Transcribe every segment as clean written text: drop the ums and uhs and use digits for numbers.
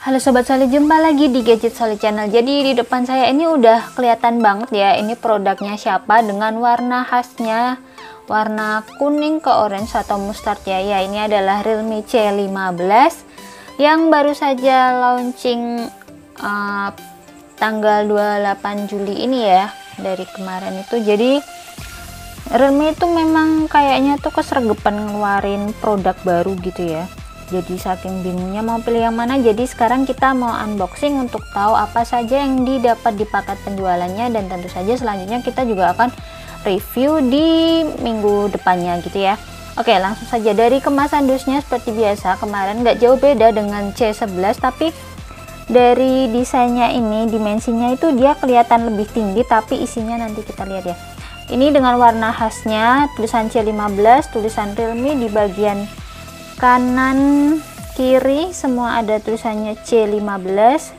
Halo Sobat Solid, jumpa lagi di Gadget Solid Channel. Jadi di depan saya ini udah kelihatan banget ya, ini produknya siapa dengan warna khasnya, warna kuning ke orange atau mustard ya. Ya, ini adalah Realme C15 yang baru saja launching tanggal 28 Juli ini ya, dari kemarin itu. Jadi Realme itu memang kayaknya tuh kesregepan ngeluarin produk baru gitu ya. Jadi saking bingungnya mau pilih yang mana, jadi sekarang kita mau unboxing untuk tahu apa saja yang didapat di paket penjualannya, dan tentu saja selanjutnya kita juga akan review di minggu depannya gitu ya. Oke, langsung saja dari kemasan dusnya seperti biasa kemarin nggak jauh beda dengan C11, tapi dari desainnya ini, dimensinya itu dia kelihatan lebih tinggi, tapi isinya nanti kita lihat ya. Ini dengan warna khasnya, tulisan C15, tulisan Realme di bagian kanan kiri semua ada tulisannya C15.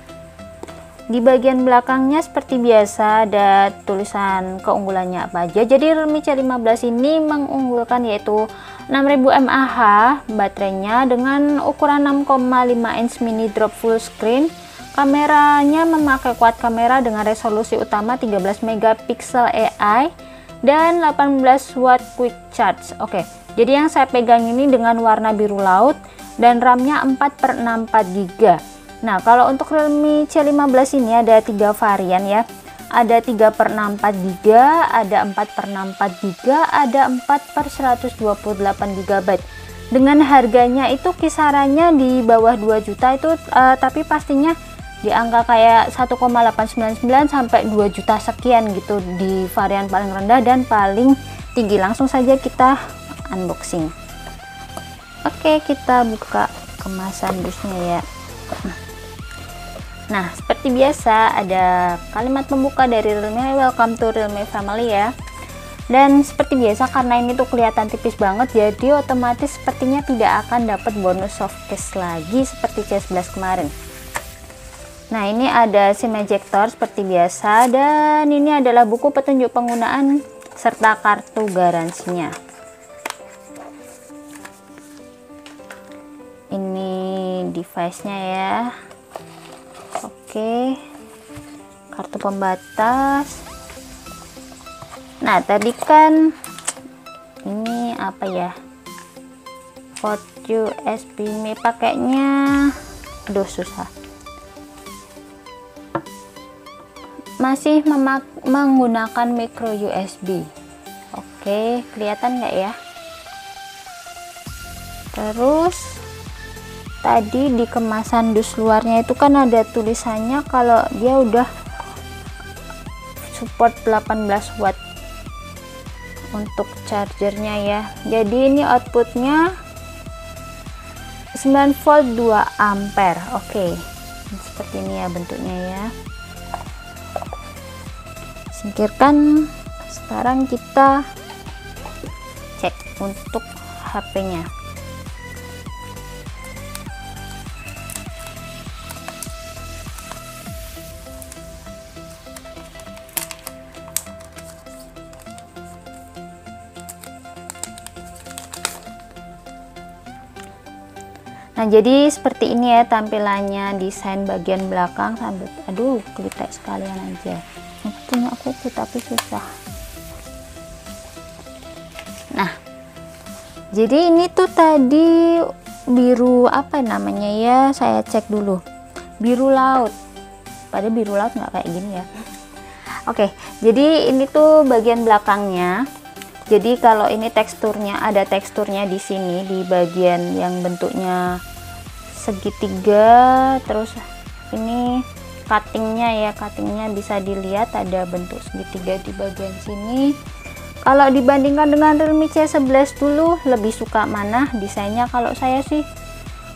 Di bagian belakangnya seperti biasa ada tulisan keunggulannya apa aja. Jadi Realme C15 ini mengunggulkan yaitu 6000 mAh baterainya dengan ukuran 6,5 inch mini drop full screen. Kameranya memakai quad kamera dengan resolusi utama 13 megapiksel AI dan 18 watt quick charge. Oke, jadi yang saya pegang ini dengan warna biru laut dan RAM-nya 4/64 GB. Nah, kalau untuk Realme C15 ini ada 3 varian ya. Ada 3/64 GB, ada 4/64 GB, ada 4/128 GB. Dengan harganya itu kisarannya di bawah 2 juta itu, tapi pastinya di angka kayak 1,899 sampai 2 juta sekian gitu di varian paling rendah dan paling tinggi. Langsung saja kita unboxing. Oke, kita buka kemasan dusnya ya. Nah, seperti biasa ada kalimat pembuka dari Realme, welcome to Realme family ya. Dan seperti biasa karena ini tuh kelihatan tipis banget, jadi otomatis sepertinya tidak akan dapat bonus soft case lagi seperti C11 kemarin. Nah, ini ada SIM ejector seperti biasa, dan ini adalah buku petunjuk penggunaan serta kartu garansinya. Ini device-nya ya. Oke, kartu pembatas. Nah, tadi kan ini apa ya, port USB, pakainya aduh susah, masih menggunakan micro USB. Oke, kelihatan nggak ya? Terus tadi di kemasan dus luarnya itu kan ada tulisannya kalau dia udah support 18 watt untuk chargernya ya. Jadi ini outputnya 9 volt 2 ampere. Oke, seperti ini ya bentuknya ya. Singkirkan. Sekarang kita cek untuk HP-nya. Nah, jadi seperti ini ya tampilannya, desain bagian belakang sampai aduh kelitek sekalian aja. Punya aku tapi susah. Nah, jadi ini tuh tadi biru apa namanya ya, saya cek dulu, biru laut, padahal biru laut nggak kayak gini ya. Oke, jadi ini tuh bagian belakangnya. Jadi kalau ini teksturnya, ada teksturnya di sini di bagian yang bentuknya segitiga, terus ini cuttingnya ya, cuttingnya bisa dilihat ada bentuk segitiga di bagian sini. Kalau dibandingkan dengan Realme C11 dulu, lebih suka mana desainnya? Kalau saya sih,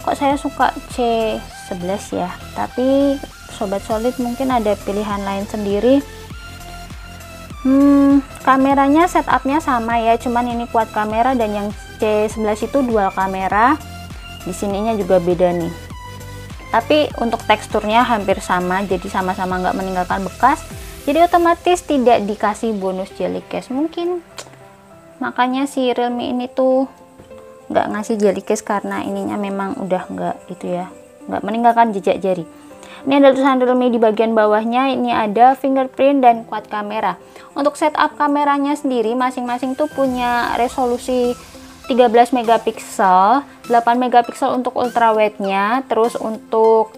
kok saya suka C11 ya, tapi Sobat Solid mungkin ada pilihan lain sendiri. Kameranya setupnya sama ya, cuman ini quad kamera dan yang C11 itu dual kamera. Di sininya juga beda nih. Tapi untuk teksturnya hampir sama, jadi sama-sama nggak meninggalkan bekas. Jadi otomatis tidak dikasih bonus jelly case. Mungkin makanya si Realme ini tuh nggak ngasih jelly case karena ininya memang udah nggak itu ya, nggak meninggalkan jejak jari. Ini ada tulisan Realme di bagian bawahnya, ini ada fingerprint dan quad kamera. Untuk setup kameranya sendiri masing-masing tuh punya resolusi 13 megapiksel, 8 megapiksel untuk ultrawide-nya, terus untuk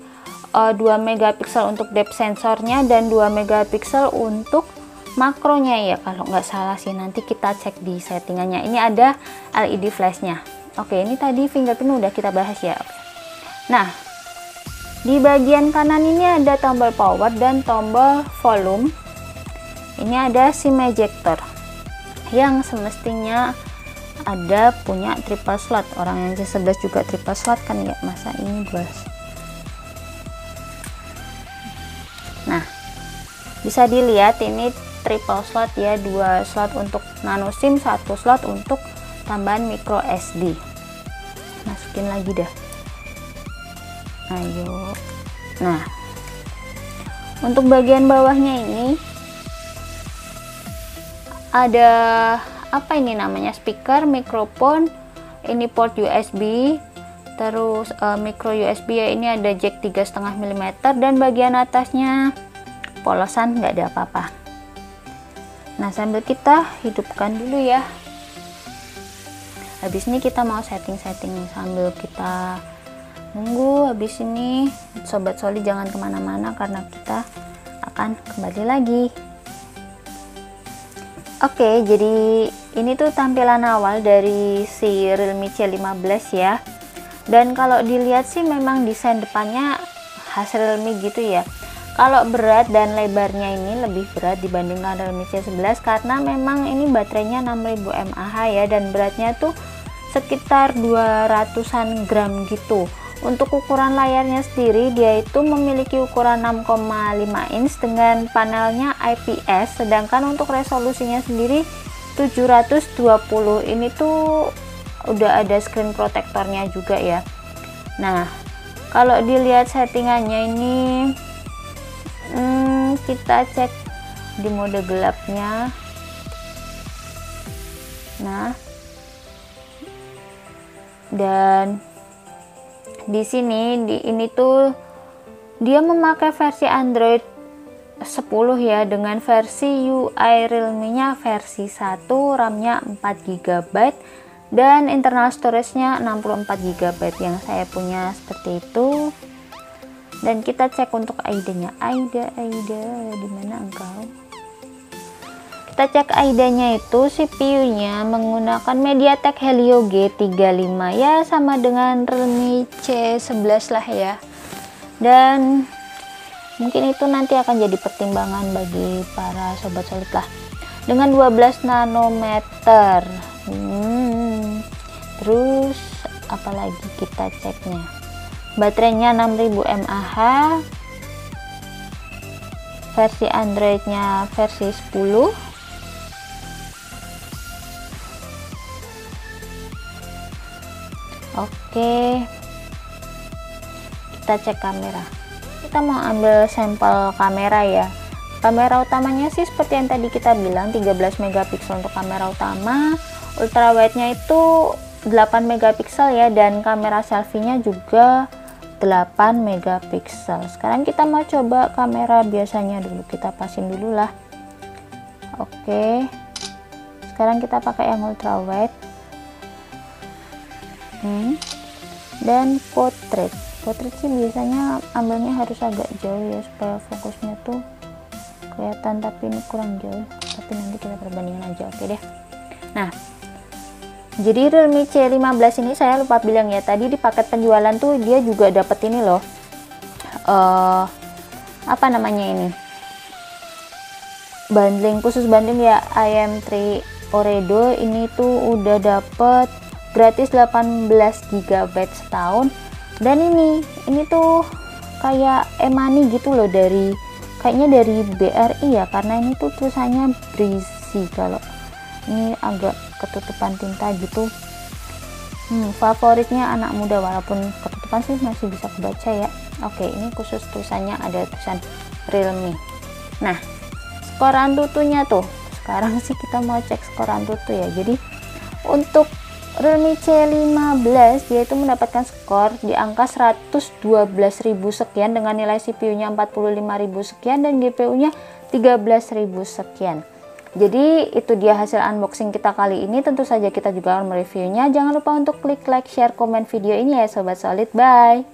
2 megapiksel untuk depth sensornya dan 2 megapiksel untuk makronya ya, kalau nggak salah sih, nanti kita cek di settingannya. Ini ada LED flashnya. Oke, ini tadi fingerprint udah kita bahas ya. Nah, di bagian kanan ini ada tombol power dan tombol volume. Ini ada SIM ejector yang semestinya ada punya triple slot. Orang yang C11 juga triple slot kan ya, masa ini bos. Nah, bisa dilihat ini triple slot ya, 2 slot untuk nano SIM, 1 slot untuk tambahan micro SD. Masukin lagi dah. Ayo. Nah, untuk bagian bawahnya ini ada apa ini namanya, speaker, mikrofon, ini port USB, terus micro USB ya, ini ada jack 3,5 mm dan bagian atasnya polosan, nggak ada apa-apa. Nah, sambil kita hidupkan dulu ya. Habis ini kita mau setting-setting sambil kita nunggu. Habis ini sobat Soli jangan kemana-mana karena kita akan kembali lagi. Oke, jadi ini tuh tampilan awal dari si Realme C15 ya. Dan kalau dilihat sih memang desain depannya khas Realme gitu ya. Kalau berat dan lebarnya ini lebih berat dibandingkan Realme C11 karena memang ini baterainya 6000 mAh ya, dan beratnya tuh sekitar 200-an gram gitu. Untuk ukuran layarnya sendiri dia itu memiliki ukuran 6,5 inch dengan panelnya IPS, sedangkan untuk resolusinya sendiri 720. Ini tuh udah ada screen protectornya juga ya. Nah, kalau dilihat settingannya ini kita cek di mode gelapnya. Nah, dan di sini ini tuh dia memakai versi Android 10 ya, dengan versi UI Realme-nya versi 1, RAM-nya 4 GB dan internal storage-nya 64 GB yang saya punya seperti itu. Dan kita cek untuk AIDA-nya. AIDA di mana engkau? Kita cek AIDA-nya itu CPU-nya menggunakan MediaTek Helio G35 ya, sama dengan Realme C11 lah ya. Dan mungkin itu nanti akan jadi pertimbangan bagi para sobat solid lah. Dengan 12 nanometer. Terus apalagi kita ceknya? Baterainya 6000 mAh. Versi Android-nya versi 10. Oke, kita cek kamera. Kita mau ambil sampel kamera ya. Kamera utamanya sih seperti yang tadi kita bilang, 13 megapiksel untuk kamera utama. Ultrawide-nya itu 8 megapiksel ya, dan kamera selfie-nya juga 8 megapiksel. Sekarang kita mau coba kamera biasanya dulu, kita pasin dulu lah. Oke, sekarang kita pakai yang ultrawide. Dan portrait sih biasanya ambilnya harus agak jauh ya, supaya fokusnya tuh kelihatan, tapi ini kurang jauh, tapi nanti kita perbandingan aja. Oke deh. Nah, jadi Realme C15 ini saya lupa bilang ya, tadi di paket penjualan tuh dia juga dapat ini loh, apa namanya ini, bundling, khusus bundling ya, IM3 Oredo. Ini tuh udah dapet gratis 18 GB setahun. Dan ini tuh kayak e-money gitu loh, kayaknya dari BRI ya, karena ini tuh tulisannya Breezy. Kalau ini agak ketutupan tinta gitu. Favoritnya anak muda, walaupun ketutupan sih masih bisa kebaca ya. Oke, ini khusus tulisannya ada tulisan Realme. Nah, skor Antutunya tuh, sekarang sih kita mau cek skor Antutu ya. Jadi untuk Realme C15 dia itu mendapatkan skor di angka 112.000 sekian dengan nilai CPU-nya 45.000 sekian dan GPU-nya 13.000 sekian. Jadi itu dia hasil unboxing kita kali ini. Tentu saja kita juga akan mereviewnya. Jangan lupa untuk klik like, share, komen video ini ya Sobat Solid. Bye!